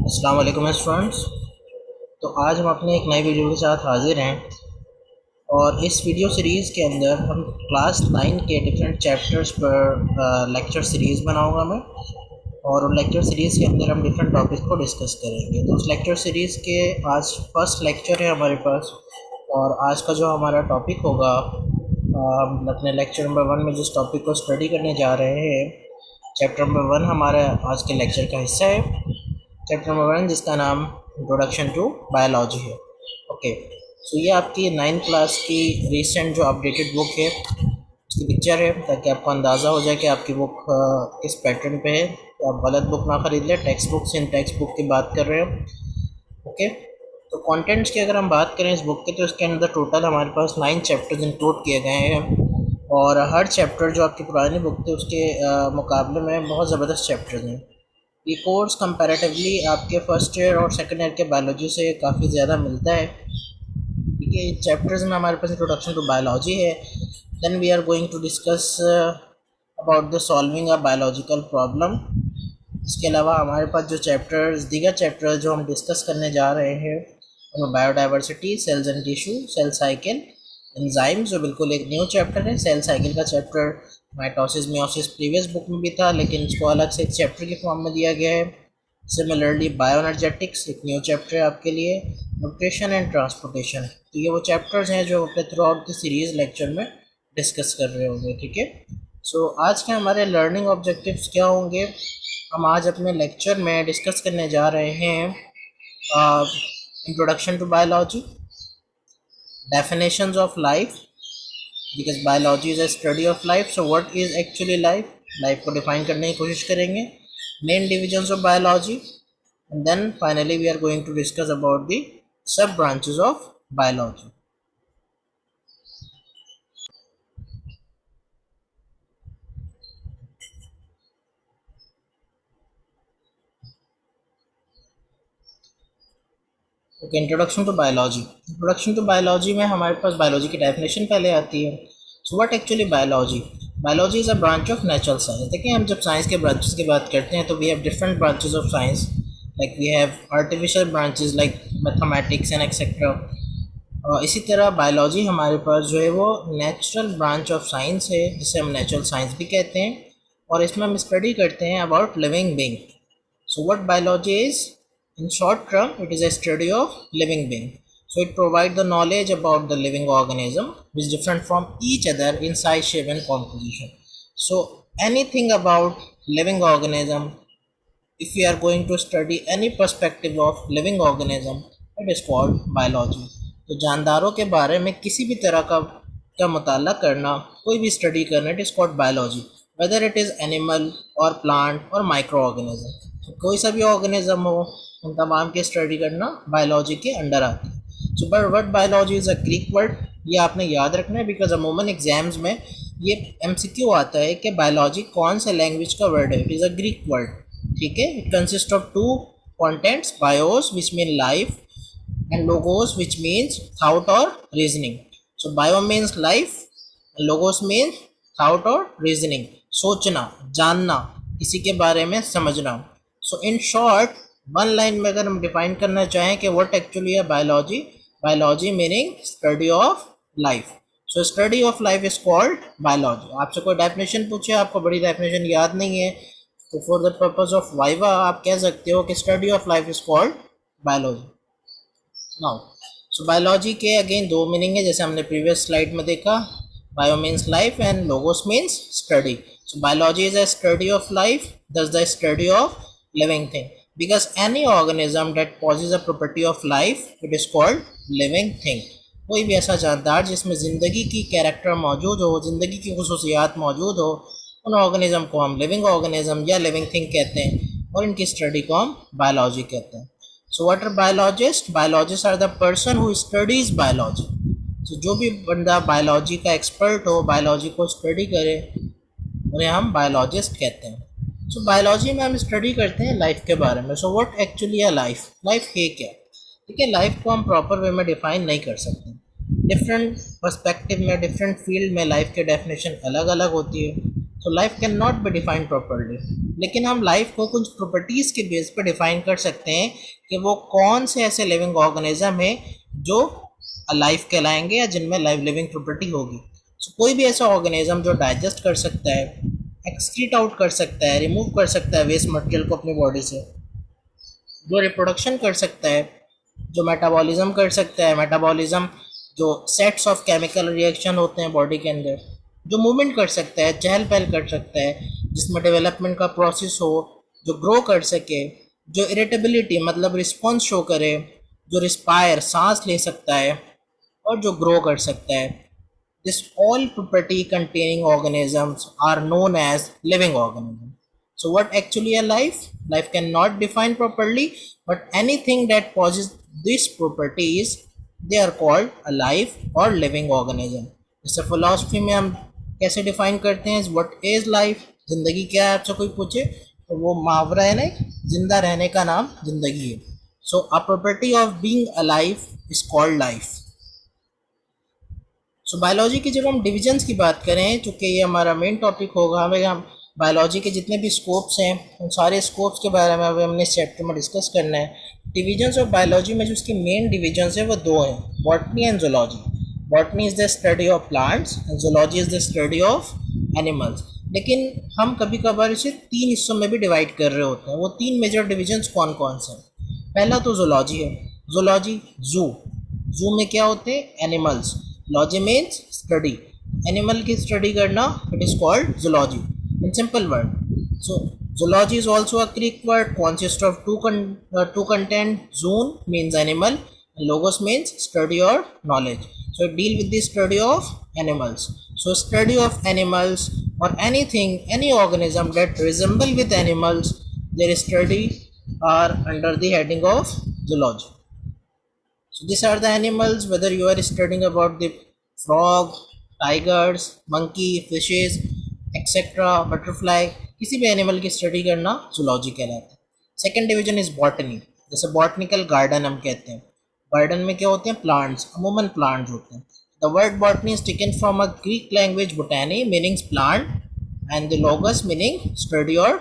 अस्सलाम वालेकुम स्टूडेंट्स। तो आज हम अपने एक नई वीडियो के साथ हाजिर हैं और इस वीडियो सीरीज़ के अंदर हम क्लास 9 के डिफरेंट चैप्टर्स पर लेक्चर सीरीज़ बनाऊंगा मैं। और उन लेक्चर सीरीज़ के अंदर हम डिफरेंट टॉपिक को डिस्कस करेंगे। तो उस लेक्चर सीरीज़ के आज फर्स्ट लेक्चर है हमारे पास। और आज का जो हमारा टॉपिक होगा, हम अपने लेक्चर नंबर 1 में जिस टॉपिक को स्टडी करने जा रहे हैं, चैप्टर नंबर 1 हमारा आज के लेक्चर का हिस्सा है। चैप्टर नंबर 1 जिसका नाम इंट्रोडक्शन टू बायोलॉजी है। ओके, सो ये आपकी 9th क्लास की रिसेंट जो अपडेटेड बुक है उसकी पिक्चर है, ताकि आपको अंदाज़ा हो जाए कि आपकी बुक किस पैटर्न पे है। तो आप गलत बुक ना खरीद लें, टेक्स्ट बुक से इन टेक्स्ट बुक की बात कर रहे हैं। ओके, तो कंटेंट्स की अगर हम बात करें इस बुक के, तो इसके अंदर टोटल हमारे पास 9 चैप्टर्स इंक्लूड किए गए हैं। और हर चैप्टर जो आपकी पुरानी बुक थी उसके मुकाबले में बहुत ज़बरदस्त चैप्टर्स हैं। ये कोर्स कंपैरेटिवली आपके फर्स्ट ईयर और सेकंड ईयर के बायोलॉजी से काफ़ी ज़्यादा मिलता है। ठीक है, चैप्टर्स में हमारे पास इंट्रोडक्शन टू बायोलॉजी है। Then we are going to discuss about the solving a biological problem. इसके अलावा हमारे पास जो चैप्टर्स, दीगर चैप्टर्स जो हम डिस्कस करने जा रहे हैं उनमें biodiversity, cells and tissue, cell cycle, enzymes जो बिल्कुल एक न्यू चैप्टर है। सेल साइकिल का chapter mitosis meiosis previous book में भी था, लेकिन इसको अलग से एक चैप्टर के फॉर्म में दिया गया है। सिमिलरली बायोएनर्जेटिक्स एक न्यू चैप्टर है आपके लिए। न्यूट्रिशन एंड ट्रांसपोर्टेशन, तो ये वो चैप्टर्स हैं जो अपने through out the series lecture में डिस्कस कर रहे होंगे। ठीक है, सो आज के हमारे लर्निंग ऑब्जेक्टिव्स क्या होंगे, हम आज अपने लेक्चर में डिस्कस करने जा रहे हैं introduction to biology, definitions of life, because biology is a study of life, so what is actually life को define करने की कोशिश करेंगे, main divisions of biology, and then finally we are going to discuss about the sub branches of biology. Okay, introduction to biology. Introduction to biology में हमारे पास biology की definition पहले आती है। So what actually biology? Biology is a branch of natural science. देखिए, हम जब साइंस के ब्रांचेस की बात करते हैं तो we have different branches of science, like we have artificial branches like mathematics and etcetera. इसी तरह बायोलॉजी हमारे पास जो है वो नेचुरल ब्रांच ऑफ साइंस है, जिसे हम नेचुरल साइंस भी कहते हैं। और इसमें हम स्टडी करते हैं about living being. So what biology is? In short term, it is a study of living being. So it provides the knowledge about the living organism which is different from each other in size, shape and composition. So anything about living organism, if we are going to study any perspective of living organism, it is called biology. तो जानदारों के बारे में किसी भी तरह का मुताला करना, कोई भी स्टडी करना, it is called biology, whether it is animal और प्लांट और माइक्रो ऑर्गेनिज्म। तो कोई सा भी ऑर्गेनिज्म हो, उन तमाम की स्टडी करना बायोलॉजी के अंडर आती है। So but word biology is a Greek word, ये आपने याद रखना है, बिकॉज अमूमन एग्जाम्स में ये एमसीक्यू आता है कि बायोलॉजी कौन से लैंग्वेज का वर्ड है। It is a Greek word. ठीक है, it consist of two contents, bios which mean life and logos which means thought or reasoning. So bio means life, logos means thought or reasoning, सोचना, जानना, किसी के बारे में समझना। So in short, one line में अगर हम डिफाइन करना चाहें कि what actually है biology, biology meaning study of life. So study of life is called biology. आपसे कोई डेफिनेशन पूछे, आपको बड़ी डेफिनेशन याद नहीं है, तो for the purpose of viva आप कह सकते हो कि study of life is called biology. Now so biology के अगेन दो मीनिंग है, जैसे हमने प्रीवियस स्लाइड में देखा। Bio means life and logos means study. So biology is a study of life, thus the study of living thing, because any organism that possesses a property of life, it is called living thing. कोई भी ऐसा जानदार जिसमें ज़िंदगी की character मौजूद हो, ज़िंदगी की खुसूसियात मौजूद हो, उन ऑर्गेनिज्म को हम लिविंग ऑर्गेनिज्म या लिविंग थिंग कहते हैं, और इनकी स्टडी को हम बायोलॉजी कहते हैं। So what are biologists? Biologists are the person who studies biology. So जो भी बंदा बायोलॉजी का एक्सपर्ट हो, बायोलॉजी को स्टडी करे, उन्हें हम बायोलॉजिस्ट कहते हैं। सो बायोलॉजी में हम स्टडी करते हैं लाइफ के बारे में। सो व्हाट एक्चुअली है लाइफ? लाइफ है क्या? ठीक है, लाइफ को हम प्रॉपर वे में डिफाइन नहीं कर सकते। डिफरेंट पर्सपेक्टिव में, डिफरेंट फील्ड में लाइफ के डेफिनेशन अलग अलग होती है। तो life can not be defined properly. लेकिन हम लाइफ को कुछ प्रॉपर्टीज़ के बेस पर डिफाइन कर सकते हैं कि वो कौन से ऐसे लिविंग ऑर्गेनिज्म है जो लाइफ कहलाएंगे या जिनमें लाइफ लिविंग प्रॉपर्टी होगी। So, कोई भी ऐसा ऑर्गेनिज्म जो डाइजेस्ट कर सकता है, एक्सक्रीट आउट कर सकता है, रिमूव कर सकता है वेस्ट मटेरियल को अपनी बॉडी से, जो रिप्रोडक्शन कर सकता है, जो मेटाबॉलिज्म कर सकता है, मेटाबॉलिज्म जो सेट्स ऑफ केमिकल रिएक्शन होते हैं बॉडी के अंदर, जो मूवमेंट कर सकता है, चहल पहल कर सकता है, जिसमें डेवलपमेंट का प्रोसेस हो, जो ग्रो कर सके, जो इरिटेबिलिटी मतलब रिस्पॉन्स शो करे, जो रिस्पायर सांस ले सकता है और जो ग्रो कर सकता है। This all property containing organisms are known as living organisms. So what actually a life? Life cannot define properly, but anything that possesses these properties, they are called a life or living organism. जैसे philosophy में हम कैसे define करते हैं what is life? जिंदगी क्या है आपसे कोई पूछे तो वो मुहावरा है ना, जिंदा रहने का नाम जिंदगी है। So a property of being alive is called life. So biology की जब हम डिविजन्स की बात करें, चूँकि ये हमारा मेन टॉपिक होगा, हमें हम बायोलॉजी के जितने भी स्कोप्स हैं उन सारे स्कोप्स के बारे में अभी हमने इस चैप्टर में डिस्कस करना है। डिविजन्स ऑफ बायोलॉजी में जो उसकी मेन डिविजन्स है वो दो हैं, botany and zoology. Botany is the study of plants and zoology is the study of animals. लेकिन हम कभी कभार इसे तीन हिस्सों में भी डिवाइड कर रहे होते हैं। वो तीन मेजर डिविजन्स कौन कौन से हैं? पहला तो जूलॉजी है। जूलॉजी जू में क्या होते हैं? Animals. Logy means study, animal की स्टडी करना, it is called zoology in simple word. So zoology is also a Greek word consist of two content. Zoon means animal, logos means study और knowledge. So deal with the study of animals. So study of animals और anything, any organism that resemble with animals, their study are under the heading of zoology. So these are the animals, whether you are studying about the frog, tigers, monkey, fishes, etc., butterfly, किसी भी animal की study करना zoology कहलाता है। Second division is botany, जैसे botanical garden हम कहते हैं। गार्डन में क्या होते हैं? प्लांट्स, अमूमन प्लांट्स होते हैं। The word botany is taken from a Greek language बोटानी meanings plant and the लोगस meaning study और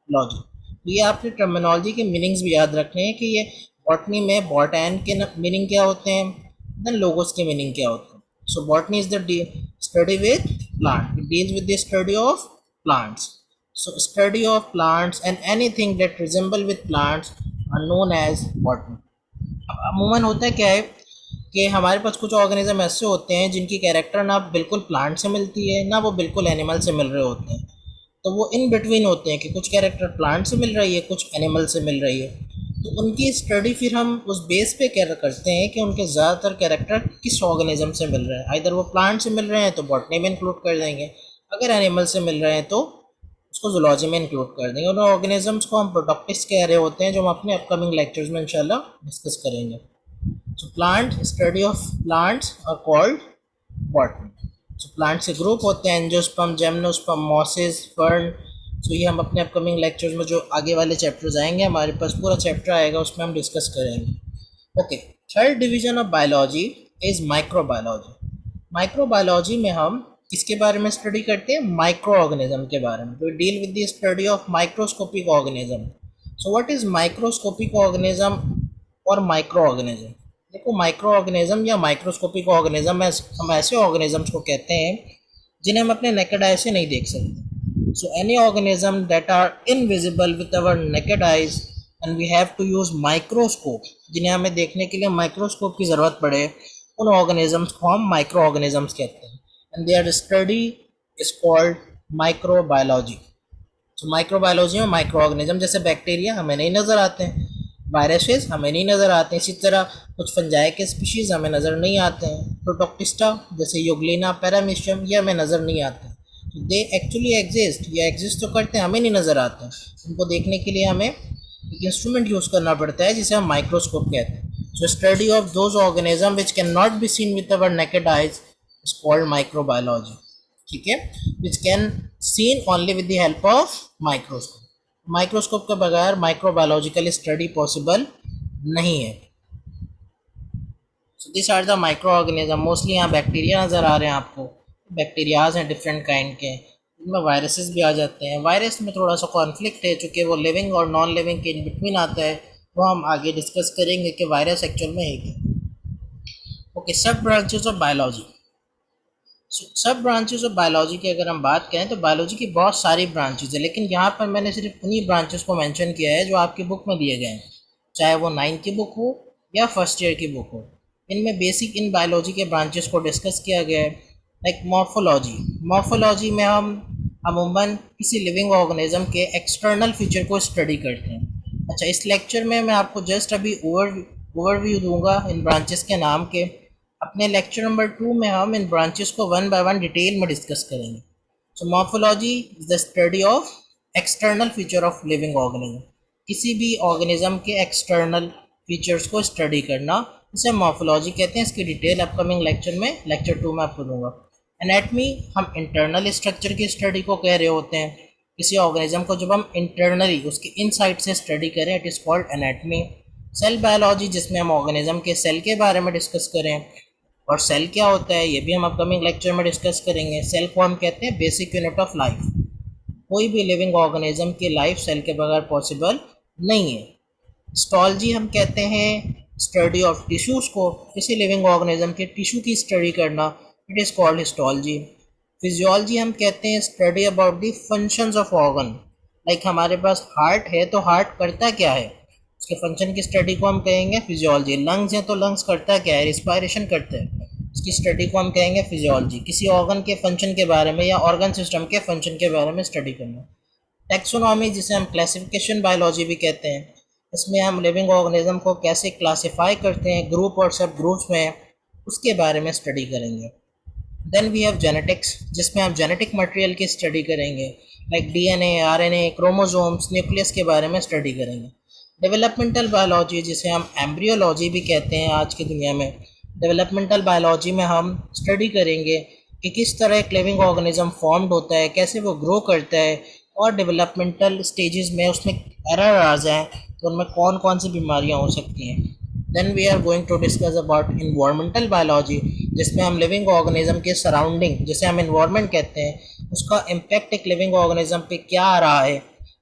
लॉजी। ये आपने टर्मिनोलॉजी के मीनिंग्स भी याद रखने हैं कि ये बॉटनी में बॉटैन के मीनिंग क्या होते हैं, देन लोगोस के मीनिंग क्या होते हैं। So botany is the study with plant, it deals with the study of plants. So study of plants and anything that resemble with plants are known as botany. अमूमन होता है क्या है कि हमारे पास कुछ ऑर्गेनिज्म ऐसे होते हैं जिनकी कैरेक्टर ना बिल्कुल प्लांट से मिलती है ना वो बिल्कुल एनिमल से मिल रहे होते हैं, तो वो इन बिटवीन होते हैं कि कुछ कैरेक्टर प्लांट से मिल रही है, कुछ एनिमल से मिल रही है। तो उनकी स्टडी फिर हम उस बेस पे क्या करते हैं कि उनके ज़्यादातर कैरेक्टर किस ऑर्गेनिज्म से मिल रहे हैं। अगर वो प्लांट से मिल रहे हैं तो बॉटनी में इंक्लूड कर देंगे, अगर एनिमल से मिल रहे हैं तो उसको जूलॉजी में इंक्लूड कर देंगे। उन ऑर्गेनिजम्स को हम प्रोडक्टिस्ट कह रहे होते हैं, जो हम अपने अपकमिंग लेक्चर्स में इंशाल्लाह डिस्कस करेंगे। So plant, study of plants are called botany. So plant से ग्रुप होते हैं angiosperm, gymnosperm, mosses, fern. So ये हम अपने अपकमिंग लेक्चर्स में जो आगे वाले चैप्टर्स आएंगे, हमारे पास पूरा चैप्टर आएगा, उसमें हम डिस्कस करेंगे। Okay, third division of biology is microbiology. Microbiology में हम किसके बारे में स्टडी करते हैं? माइक्रो ऑर्गेनिज्म के बारे में। तो deal with the study of microscopic organism. So what is microscopic organism और माइक्रो ऑर्गेनिज्म? देखो, माइक्रो ऑर्गेनिज्म या माइक्रोस्कोपिक ऑर्गेनिज्म हम ऐसे ऑर्गेनिजम्स को कहते हैं जिन्हें हम अपने नेकेड आई से नहीं देख सकते। So any organism that are invisible with our naked eyes and we have to use microscope, जिन्हें हमें देखने के लिए माइक्रोस्कोप की ज़रूरत पड़े, उन ऑर्गेनिजम्स को हम माइक्रो ऑर्गेनिजम्स कहते हैं। And there study is called microbiology. तो माइक्रोबायोलॉजी में माइक्रो ऑर्गेनिज्म, जैसे बैक्टीरिया हमें नहीं नज़र आते हैं, वायरसेस हमें नहीं नज़र आते हैं, इसी तरह कुछ फंजाई के स्पीशीज़ हमें नज़र नहीं आते हैं, प्रोटोक्टिस्टा जैसे यूग्लिना, पैरामीशियम, ये हमें नज़र नहीं आते हैं। तो दे एक्चुअली एग्जिस्ट, या एग्जिस्ट तो करते हैं, हमें नहीं नज़र आते हैं। उनको देखने के लिए हमें एक इंस्ट्रूमेंट यूज़ करना पड़ता है जिसे हम माइक्रोस्कोप कहते हैं। So study of those organism which can not be seen with our naked eyes is called microbiology. ठीक है, which can seen only with the help of microscope. Microscope के बगैर माइक्रोबायोलॉजिकल स्टडी पॉसिबल नहीं है। So this are the micro organism. Mostly यहाँ bacteria नज़र आ रहे हैं आपको, बैक्टीरियाज हैं डिफरेंट काइंड के, इनमें वायरसेस भी आ जाते हैं। वायरस में थोड़ा सा कॉन्फ्लिक्ट है, चूँकि वो लिविंग और नॉन लिविंग के इन बिटवीन आता है, वो हम आगे डिस्कस करेंगे कि वायरस एक्चुअल में है क्या। ओके, सब ब्रांचेस ऑफ बायोलॉजी। सब ब्रांचेस ऑफ बायोलॉजी की अगर हम बात करें तो बायोलॉजी की बहुत सारी ब्रांचेस है, लेकिन यहाँ पर मैंने सिर्फ उन्हीं ब्रांचेस को मेंशन किया है जो आपकी बुक में दिए गए हैं, चाहे वो 9th की बुक हो या फर्स्ट ईयर की बुक हो। इनमें बेसिक इन बायोलॉजी के ब्रांचेस को डिस्कस किया गया है। Like morphology. मॉर्फोलॉजी में हम अमूमन किसी लिविंग ऑर्गेनिज्म के एक्सटर्नल फीचर को स्टडी करते हैं। अच्छा, इस लेक्चर में मैं आपको जस्ट अभी ओवरव्यू दूंगा इन ब्रांचेस के नाम के। अपने लेक्चर नंबर 2 में हम इन ब्रांचेस को वन बाय वन डिटेल में डिस्कस करेंगे। So morphology is the study of external feature of living organism. किसी भी ऑर्गेनिज्म के एक्सटर्नल फीचर्स को स्टडी करना, इसे मॉर्फोलॉजी कहते हैं। इसकी डिटेल अपकमिंग लेक्चर में, लेक्चर 2 में आपको दूंगा। एनाटमी, हम इंटरनल स्ट्रक्चर की स्टडी को कह रहे होते हैं। किसी ऑर्गेनिज्म को जब हम इंटरनली उसके इनसाइड से स्टडी करें, it is called anatomy. Cell biology, जिसमें हम ऑर्गेनिज्म के सेल के बारे में डिस्कस करें, और सेल क्या होता है ये भी हम अपकमिंग लेक्चर में डिस्कस करेंगे। सेल को हम कहते हैं बेसिक यूनिट ऑफ लाइफ। कोई भी लिविंग ऑर्गेनिज्म की लाइफ सेल के बगैर पॉसिबल नहीं है। हिस्टोलॉजी हम कहते हैं स्टडी ऑफ टिश्यूज को, किसी लिविंग ऑर्गेनिज्म के टिश्यू की स्टडी करना, it is called histology. Physiology हम कहते हैं study about the functions of organ. Like हमारे पास हार्ट है तो हार्ट करता क्या है, उसके फंक्शन की स्टडी को हम कहेंगे फिजियोलॉजी। लंग्स हैं तो लंग्स करता क्या है, रिस्पायरेशन करते हैं, उसकी स्टडी को हम कहेंगे फिजियोलॉजी। किसी ऑर्गन के फंक्शन के बारे में या ऑर्गन सिस्टम के फंक्शन के बारे में स्टडी करना। टेक्सोनॉमी, जिसे हम क्लासिफिकेशन बायोलॉजी भी कहते हैं, इसमें हम लिविंग ऑर्गेनिज्म को कैसे क्लासिफाई करते हैं ग्रुप और सब ग्रुप्स में, उसके बारे में स्टडी करेंगे। देन वी हैव जेनेटिक्स, जिसमें हम जेनेटिक मटेरियल की स्टडी करेंगे, like DNA, RNA, chromosomes, nucleus के बारे में स्टडी करेंगे। डेवलपमेंटल बायोलॉजी, जिसे हम एम्ब्रियोलॉजी भी कहते हैं आज की दुनिया में, डेवलपमेंटल बायोलॉजी में हम स्टडी करेंगे कि किस तरह एक लिविंग ऑर्गेनिज्म फॉर्म्ड होता है, कैसे वो ग्रो करता है, और डेवलपमेंटल स्टेजेस में उसमें एरर आ जाए तो उनमें कौन कौन सी बीमारियां हो सकती हैं। Then we are going to discuss about environmental biology, जिसमें हम लिविंग ऑर्गेनिज्म के सराउंडिंग, जिसे हम इन्वायरमेंट कहते हैं, उसका इम्पैक्ट एक लिविंग ऑर्गेनिज्म पे क्या आ रहा है,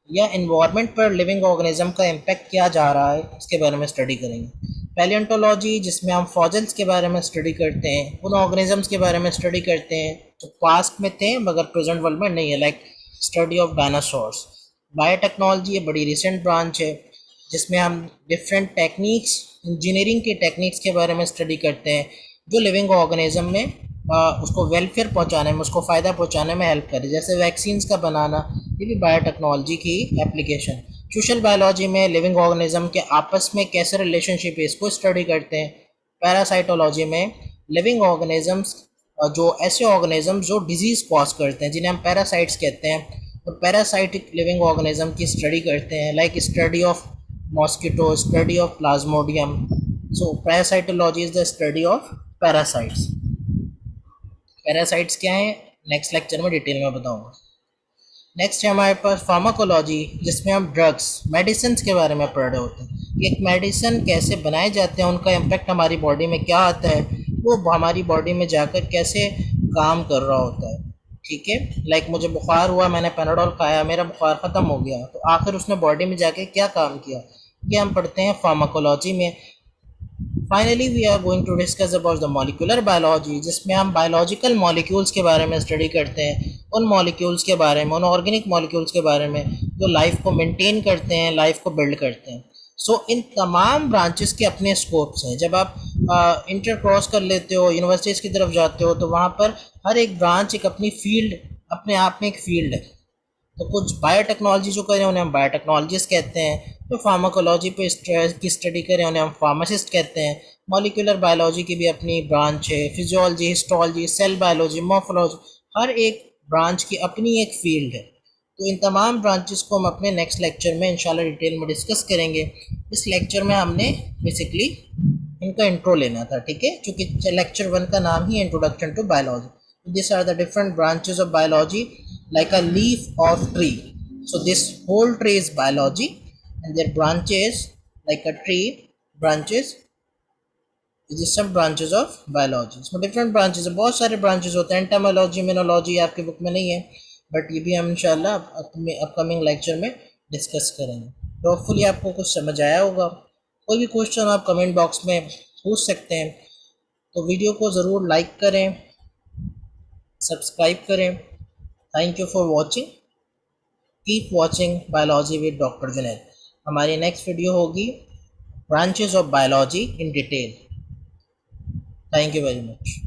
या इन्वायरमेंट पर लिविंग ऑर्गेनिज्म का इम्पैक्ट क्या जा रहा है, इसके बारे में स्टडी करेंगे। पैलियोंटोलॉजी, जिसमें हम फॉसिल्स के बारे में स्टडी करते हैं, उन ऑर्गेनिजम्स के बारे में स्टडी करते हैं जो पास्ट में थे मगर प्रेजेंट वर्ल्ड में नहीं है, like study of dinosaurs. Biotechnology ये बड़ी रिसेंट ब्रांच है, जिसमें हम डिफरेंट टेक्निक्स, इंजीनियरिंग की टेक्निक्स के बारे में स्टडी करते हैं जो लिविंग ऑर्गेनिज्म में उसको वेलफेयर पहुंचाने में, उसको फ़ायदा पहुंचाने में हेल्प करे, जैसे वैक्सीन्स का बनाना, ये भी बायोटेक्नोलॉजी की एप्लीकेशन। सोशल बायोलॉजी में लिविंग ऑर्गेनिज्म के आपस में कैसे रिलेशनशिप है, इसको स्टडी करते हैं। पैरासाइटोलॉजी में लिविंग ऑर्गेनिजम्स, जो ऐसे ऑर्गेनिज्म जो डिजीज़ कॉज करते हैं, जिन्हें हम पैरासाइट्स कहते हैं, और पैरासाइटिक लिविंग ऑर्गेनिज्म की स्टडी करते हैं, like study of mosquito, study of Plasmodium. So parasitology is the study of parasites. Parasites क्या है, नेक्स्ट लेक्चर में डिटेल में बताऊंगा। नेक्स्ट है हमारे पास फार्माकोलॉजी, जिसमें हम ड्रग्स, मेडिसिन के बारे में पढ़ रहे होते हैं कि एक मेडिसिन कैसे बनाए जाते हैं, उनका इम्पैक्ट हमारी बॉडी में क्या आता है, वो हमारी बॉडी में जाकर कैसे काम कर रहा होता है। ठीक है, लाइक मुझे बुखार हुआ, मैंने पैनाडोल खाया, मेरा बुखार ख़त्म हो गया, तो आखिर उसने बॉडी में जाके क्या काम किया, ये हम पढ़ते हैं फार्माकोलॉजी में। Finally we are going to discuss about the molecular biology, जिसमें हम बायोलॉजिकल मॉलिक्यूल्स के बारे में स्टडी करते हैं, उन मॉलिक्यूल्स के बारे में, उन ऑर्गेनिक मॉलिक्यूल्स के बारे में जो लाइफ को मेंटेन करते हैं, लाइफ को बिल्ड करते हैं। सो इन तमाम ब्रांचेस के अपने स्कोप्स हैं। जब आप इंटर क्रॉस कर लेते हो, यूनिवर्सिटीज़ की तरफ जाते हो, तो वहाँ पर हर एक ब्रांच एक अपनी फील्ड, अपने आप में एक फील्ड है। तो कुछ बायोटेक्नोलॉजी जो करें उन्हें हम बायोटेक्नोलॉजिस्ट कहते हैं, जो फार्माकोलॉजी पे की स्टडी करें उन्हें हम फार्मासिस्ट कहते हैं। मॉलिक्यूलर बायोलॉजी की भी अपनी ब्रांच है, physiology, histology, cell biology, morphology, हर एक ब्रांच की अपनी एक फील्ड है। तो इन तमाम ब्रांचेस को हम अपने नेक्स्ट लेक्चर में इंशाल्लाह डिटेल में डिस्कस करेंगे। इस लेक्चर में हमने बेसिकली इनका इंट्रो लेना था, ठीक है, क्योंकि लेक्चर 1 का नाम ही introduction to biology. This are the different branches of biology, like a leaf of tree. So this whole tree is biology, and their branches, like a tree branches, is the सब branches of biology. इसमें different branches है, बहुत सारे branches होते हैं। entomology, minology आपकी book में नहीं है, बट ये भी हम इंशाल्लाह अपकमिंग लेक्चर में डिस्कस करेंगे। तो होपफुली आपको कुछ समझ आया होगा। कोई भी क्वेश्चन आप कमेंट बॉक्स में पूछ सकते हैं। तो वीडियो को ज़रूर लाइक करें, सब्सक्राइब करें। Thank you for watching. Keep watching biology with doctor Junaid. हमारी नेक्स्ट वीडियो होगी branches of biology in detail. Thank you very much.